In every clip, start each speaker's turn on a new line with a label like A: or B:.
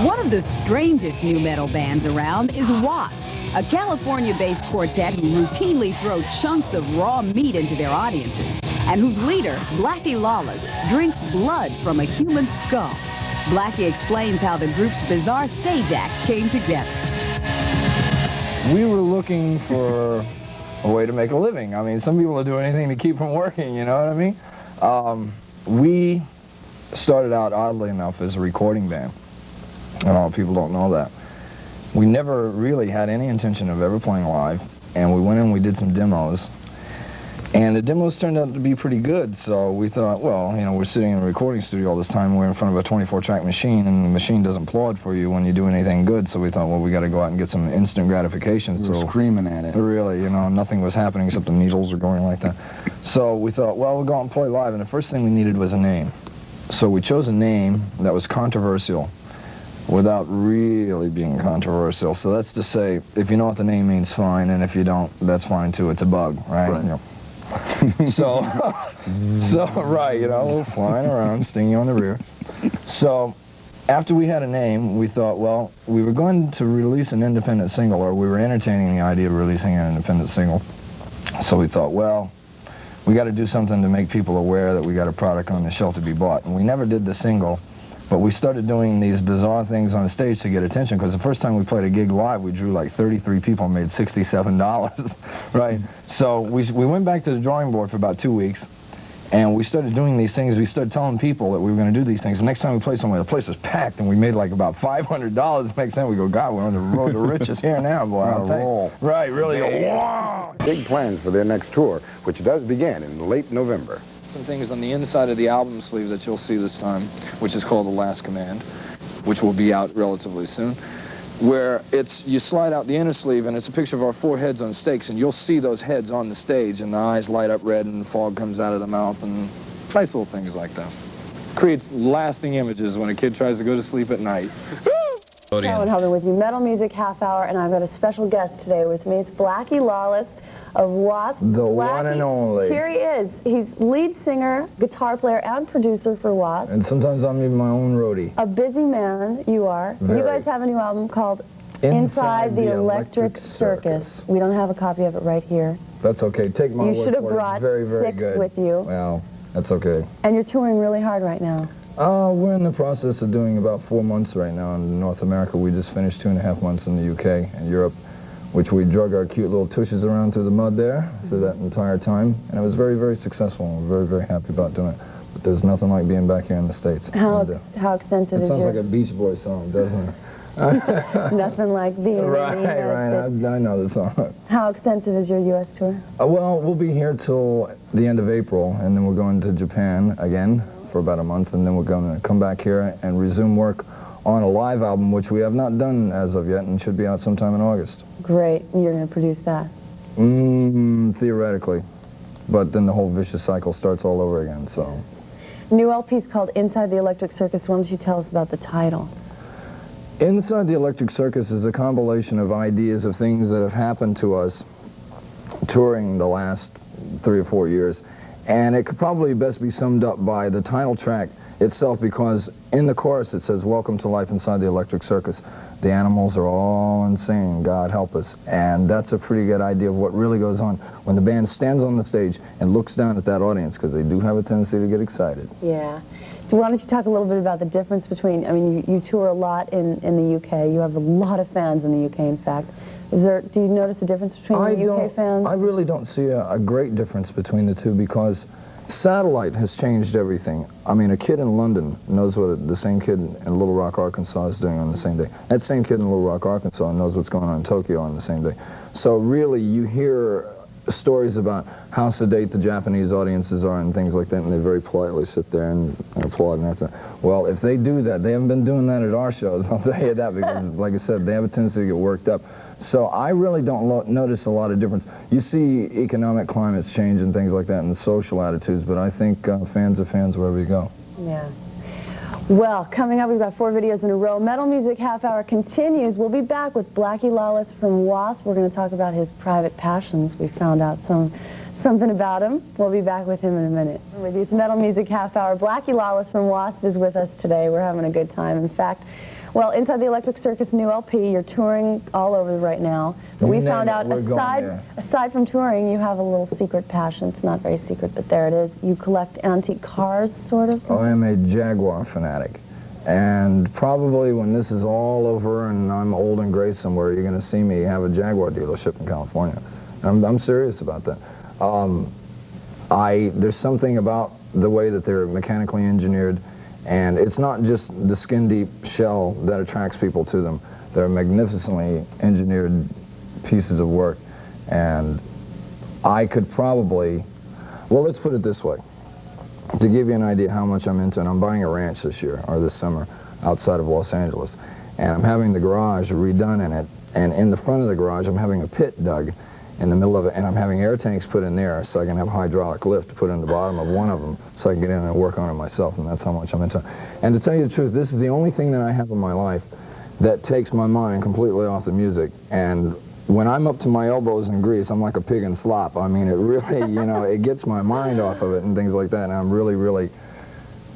A: One of the strangest new metal bands around is W.A.S.P, a California-based quartet who routinely throw chunks of raw meat into their audiences, and whose leader, Blackie Lawless, drinks blood from a human skull. Blackie explains how the group's bizarre stage act came together.
B: We were looking for a way to make a living. I mean, some people will do anything to keep from working, you know what I mean? We started out, oddly enough, as a recording band. And a lot of people don't know that. We never really had any intention of ever playing live, and we went in and we did some demos. And the demos turned out to be pretty good, so we thought, well, you know, we're sitting in a recording studio all this time, we're in front of a 24-track machine, and the machine doesn't applaud for you when you do anything good, so we thought, well, we got to go out and get some instant gratification.
C: We were screaming at it.
B: Really, you know, nothing was happening except the needles were going like that. So we thought, well, we'll go out and play live, and the first thing we needed was a name. So we chose a name that was controversial without really being controversial. So that's to say, if you know what the name means, fine, and if you don't, that's fine too. It's a bug, right? You know. So, right, you know, flying around, stinging on the rear. So, after we had a name, we thought, well, we were going to release an independent single, or we were entertaining the idea of releasing an independent single. So we thought, well, we got to do something to make people aware that we got a product on the shelf to be bought. And we never did the single, but we started doing these bizarre things on stage to get attention, because the first time we played a gig live, we drew like 33 people and made $67, right? So we went back to the drawing board for about 2 weeks, and we started doing these things. We started telling people that we were going to do these things. The next time we played somewhere, the place was packed, and we made like about $500. Next time we go, God, we're on the road to riches here now, boy.
C: On a roll.
B: Right, really. Wow.
D: Big plans for their next tour, which does begin in late November.
B: Some things on the inside of the album sleeve that you'll see this time, which is called The Last Command, which will be out relatively soon, where you slide out the inner sleeve, and it's a picture of our 4 heads on stakes, and you'll see those heads on the stage, and the eyes light up red, and the fog comes out of the mouth, and nice little things like that. Creates lasting images when a kid tries to go to sleep at night.
E: Helen Hubbard with you, Metal Music Half Hour, and I've got a special guest today with me. It's Blackie Lawless of W.A.S.P.
B: The one and only.
E: Here he is. He's lead singer, guitar player, and producer for W.A.S.P.
B: And sometimes I'm even my own roadie.
E: A busy man, you are.
B: Very.
E: You guys have a new album called Inside the Electric Circus. We don't have a copy of it right here.
B: That's okay. Take my word for it.
E: You should have brought
B: very, very
E: 6
B: good.
E: with you.
B: Well, that's okay.
E: And you're touring really hard right now.
B: We're in the process of doing about 4 months right now in North America. We just finished 2.5 months in the UK and Europe, which we drug our cute little tushes around through the mud there through that entire time. And it was very, very successful. And we're very, very happy about doing it. But there's nothing like being back here in the States.
E: How extensive is your...
B: It sounds like a Beach Boys song, doesn't it?
E: Nothing like being in the United States.
B: I know the song.
E: How extensive is your U.S. tour?
B: Well, we'll be here till the end of April, and then we're going to Japan again for about a month, and then we're going to come back here and resume work on a live album, which we have not done as of yet, and should be out sometime in August.
E: Great. You're going to produce that?
B: Theoretically. But then the whole vicious cycle starts all over again, so.
E: New LP is called Inside the Electric Circus. Why don't you tell us about the title?
B: Inside the Electric Circus is a compilation of ideas of things that have happened to us touring the last 3 or 4 years. And it could probably best be summed up by the title track itself, because in the chorus it says, "Welcome to life inside the electric circus. The animals are all insane, God help us." And that's a pretty good idea of what really goes on when the band stands on the stage and looks down at that audience, because they do have a tendency to get excited.
E: Yeah. So why don't you talk a little bit about the difference between, I mean, you tour a lot in the UK. You have a lot of fans in the UK, in fact. Do you notice a difference between the UK fans?
B: I really don't see a great difference between the two, because satellite has changed everything. I mean, a kid in London knows what the same kid in Little Rock, Arkansas is doing on the same day. That same kid in Little Rock, Arkansas knows what's going on in Tokyo on the same day. So really, you hear stories about how sedate the Japanese audiences are and things like that, and they very politely sit there and applaud, and that's it. Well, if they do that, they haven't been doing that at our shows, I'll tell you that, because like I said, they have a tendency to get worked up. So I really don't notice a lot of difference. You see economic climates change and things like that, and social attitudes, but I think fans are fans wherever you go.
E: Yeah. Well, coming up, we've got 4 videos in a row. Metal Music Half Hour continues. We'll be back with Blackie Lawless from W.A.S.P. We're going to talk about his private passions. We found out something about him. We'll be back with him in a minute. With you, it's Metal Music Half Hour. Blackie Lawless from W.A.S.P. is with us today. We're having a good time. In fact, Well, Inside the Electric Circus new LP, you're touring all over right now. But we found out, aside from touring, you have a little secret passion. It's not very secret, but there it is. You collect antique cars, sort of?
B: Oh, I am a Jaguar fanatic. And probably when this is all over and I'm old and gray somewhere, you're going to see me have a Jaguar dealership in California. I'm serious about that. There's something about the way that they're mechanically engineered, and it's not just the skin-deep shell that attracts people to them. They're magnificently engineered pieces of work, and I could probably, well, let's put it this way. To give you an idea how much I'm into it, I'm buying a ranch this year, or this summer, outside of Los Angeles, and I'm having the garage redone in it, and in the front of the garage I'm having a pit dug in the middle of it, and I'm having air tanks put in there so I can have hydraulic lift put in the bottom of one of them so I can get in and work on it myself, and that's how much I'm into it. And to tell you the truth, this is the only thing that I have in my life that takes my mind completely off the music, and when I'm up to my elbows in grease, I'm like a pig in slop. I mean, it really, you know, it gets my mind off of it and things like that, and I'm really, really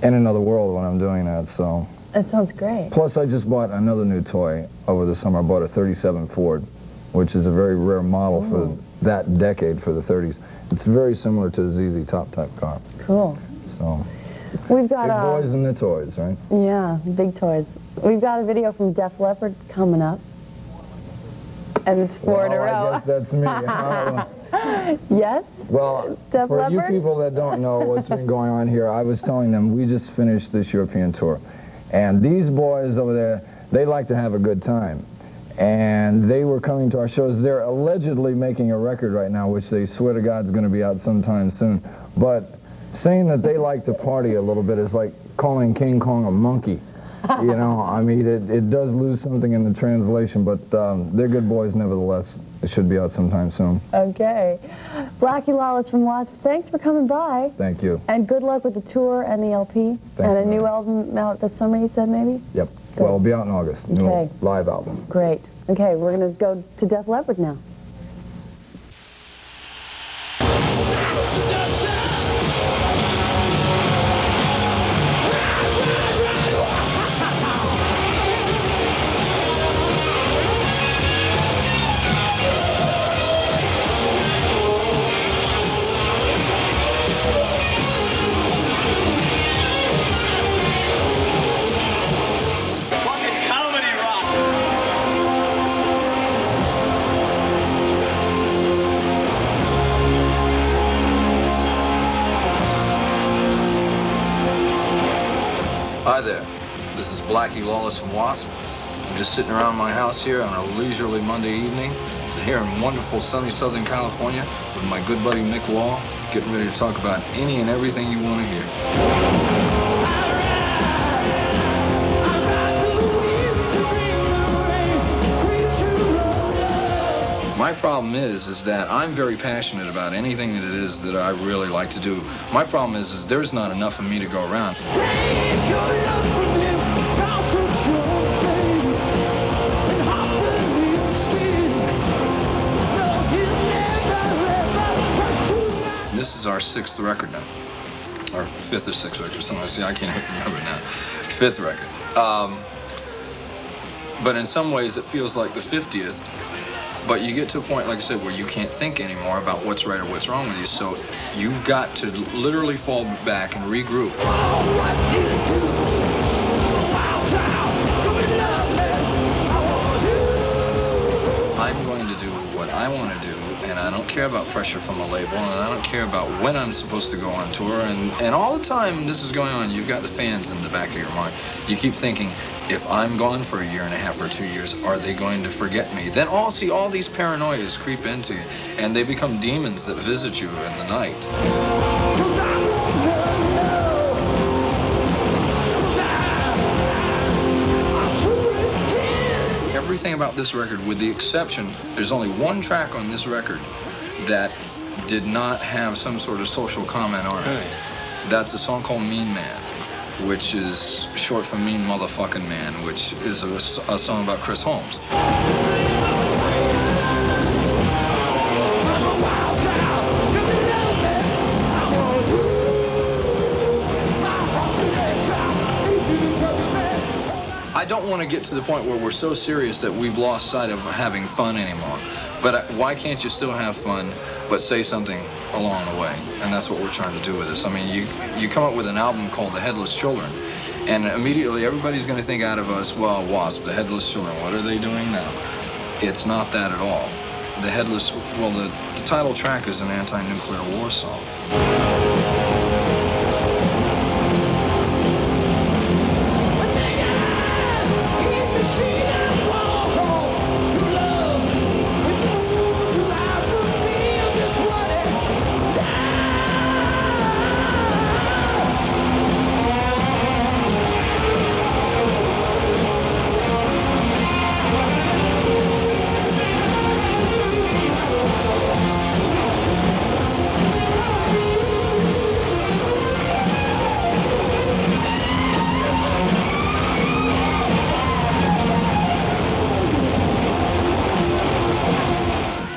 B: in another world when I'm doing that, so.
E: That sounds great.
B: Plus, I just bought another new toy over the summer. I bought a 37 Ford, which is a very rare model for that decade, for the 30s. It's very similar to the ZZ Top type car.
E: Cool.
B: So,
E: we've got
B: big boys and their toys, right?
E: Yeah, big toys. We've got a video from Def Leppard coming up. And it's four in a row.
B: I guess that's me.
E: Yes?
B: Well,
E: Def
B: for
E: Leppard?
B: you people that don't know what's been going on here, I was telling them we just finished this European tour. And these boys over there, they like to have a good time. And they were coming to our shows. They're allegedly making a record right now, which they swear to God is going to be out sometime soon. But saying that they like to party a little bit is like calling King Kong a monkey. You know, I mean, it does lose something in the translation, but they're good boys nevertheless. It should be out sometime soon.
E: Okay. Blackie Lawless from W.A.S.P, thanks for coming by.
B: Thank you.
E: And good luck with the tour and the LP.
B: Thanks,
E: and a new album out this summer, you said, maybe?
B: Yep. Good. Well, it'll be out in August. New live album.
E: Great. Okay, we're going to go to Def Leppard now.
C: Hi there, this is Blackie Lawless from W.A.S.P. I'm just sitting around my house here on a leisurely Monday evening, here in wonderful sunny Southern California with my good buddy Mick Wall, getting ready to talk about any and everything you want to hear. My problem is that I'm very passionate about anything that it is that I really like to do. My problem is there's not enough of me to go around. This is our 6th record now, or 5th or 6th record. Something. See, I can't remember now. 5th record. But in some ways, it feels like the 50th. But you get to a point, like I said, where you can't think anymore about what's right or what's wrong with you. So you've got to literally fall back and regroup. I'm going to do what I want to do, and I don't care about pressure from a label, and I don't care about when I'm supposed to go on tour. And all the time this is going on, you've got the fans in the back of your mind. You keep thinking, if I'm gone for a year and a half or 2 years, are they going to forget me? Then all these paranoias creep into you, and they become demons that visit you in the night. Everything about this record, with the exception, there's only one track on this record that did not have some sort of social comment on it. That's a song called Mean Man, which is short for Mean Motherfucking Man, which is a song about Chris Holmes. I don't want to get to the point where we're so serious that we've lost sight of having fun anymore. But why can't you still have fun, but say something along the way? And that's what we're trying to do with this. I mean, you come up with an album called The Headless Children, and immediately everybody's going to think out of us, well, W.A.S.P, The Headless Children, what are they doing now? It's not that at all. The Headless, well, the title track is an anti-nuclear war song.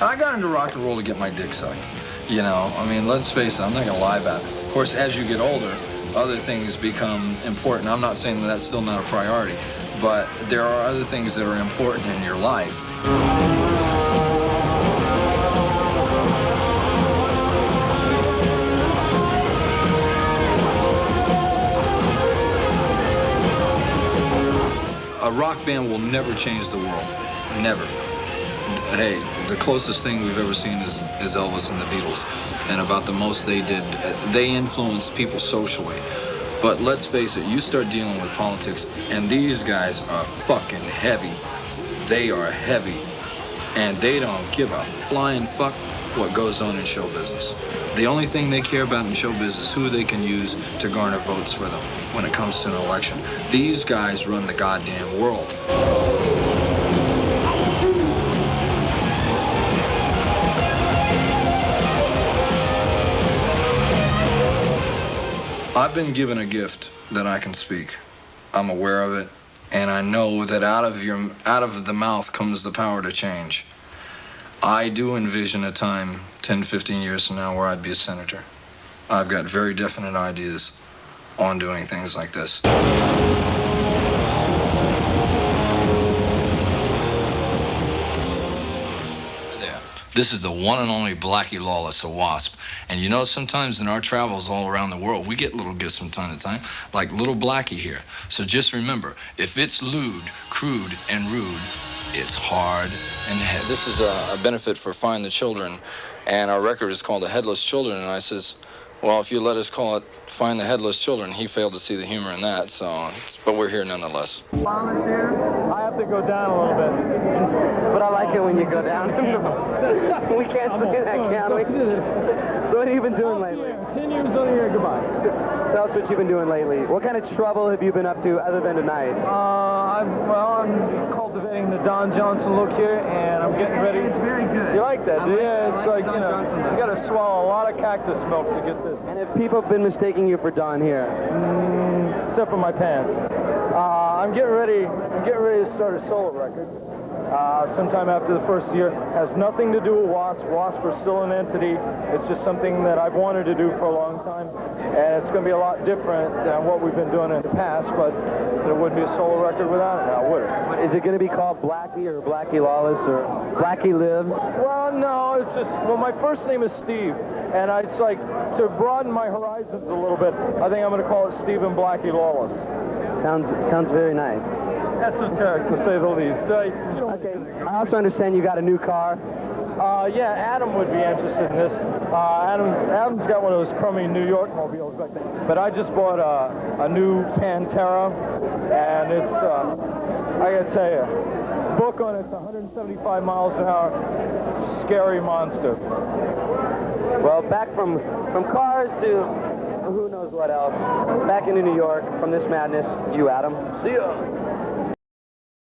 C: I got into rock and roll to get my dick sucked. You know, I mean, let's face it, I'm not gonna lie about it. Of course, as you get older, other things become important. I'm not saying that that's still not a priority, but there are other things that are important in your life. A rock band will never change the world. Never. Hey, the closest thing we've ever seen is Elvis and the Beatles, and about the most they did. They influenced people socially. But let's face it, you start dealing with politics, and these guys are fucking heavy. They are heavy, and they don't give a flying fuck what goes on in show business. The only thing they care about in show business is who they can use to garner votes for them when it comes to an election. These guys run the goddamn world. I've been given a gift that I can speak. I'm aware of it, and I know that out of the mouth comes the power to change. I do envision a time 10, 15 years from now where I'd be a senator. I've got very definite ideas on doing things like this. This is the one and only Blackie Lawless of W.A.S.P. And you know, sometimes in our travels all around the world, we get little gifts from time to time, like little Blackie here. So just remember, if it's lewd, crude, and rude, it's hard and heavy. This is a benefit for Find the Children, and our record is called The Headless Children, and I says, well, if you let us call it Find the Headless Children, he failed to see the humor in that, so, but we're here nonetheless.
F: Lawless here. I have to go down a little bit.
G: But I like it when you go down. We can't say that, can we? So what have you been doing lately?
F: 10 years on the air, goodbye.
G: Tell us what you've been doing lately. What kind of trouble have you been up to other than tonight?
F: I'm cultivating the Don Johnson look here, and I'm getting ready.
G: It's very good.
F: You like that? Yeah, it's like, you know, you got to swallow a lot of cactus milk to get this.
G: And have people been mistaking you for Don here?
F: Except for my pants. I'm getting ready to start a solo record. Sometime after the first year. Has nothing to do with W.A.S.P. W.A.S.P. are still an entity. It's just something that I've wanted to do for a long time. And it's going to be a lot different than what we've been doing in the past, but there wouldn't be a solo record without it now, would it?
G: Is it going to be called Blackie or Blackie Lawless or Blackie Lives?
F: Well, no, it's just, well, my first name is Steve. And it's like, to broaden my horizons a little bit, I think I'm going to call it Steve and Blackie Lawless.
G: Sounds very nice.
F: Esoteric, to say the least.
G: Okay. I also understand you got a new car.
F: Yeah, Adam would be interested in this. Adam's got one of those crummy New York mobiles back there. But I just bought a new Pantera, and it's, I gotta tell you, book on it's 175 miles an hour. Scary monster.
G: Well, back from cars to who knows what else. Back into New York from this madness, you, Adam.
F: See ya.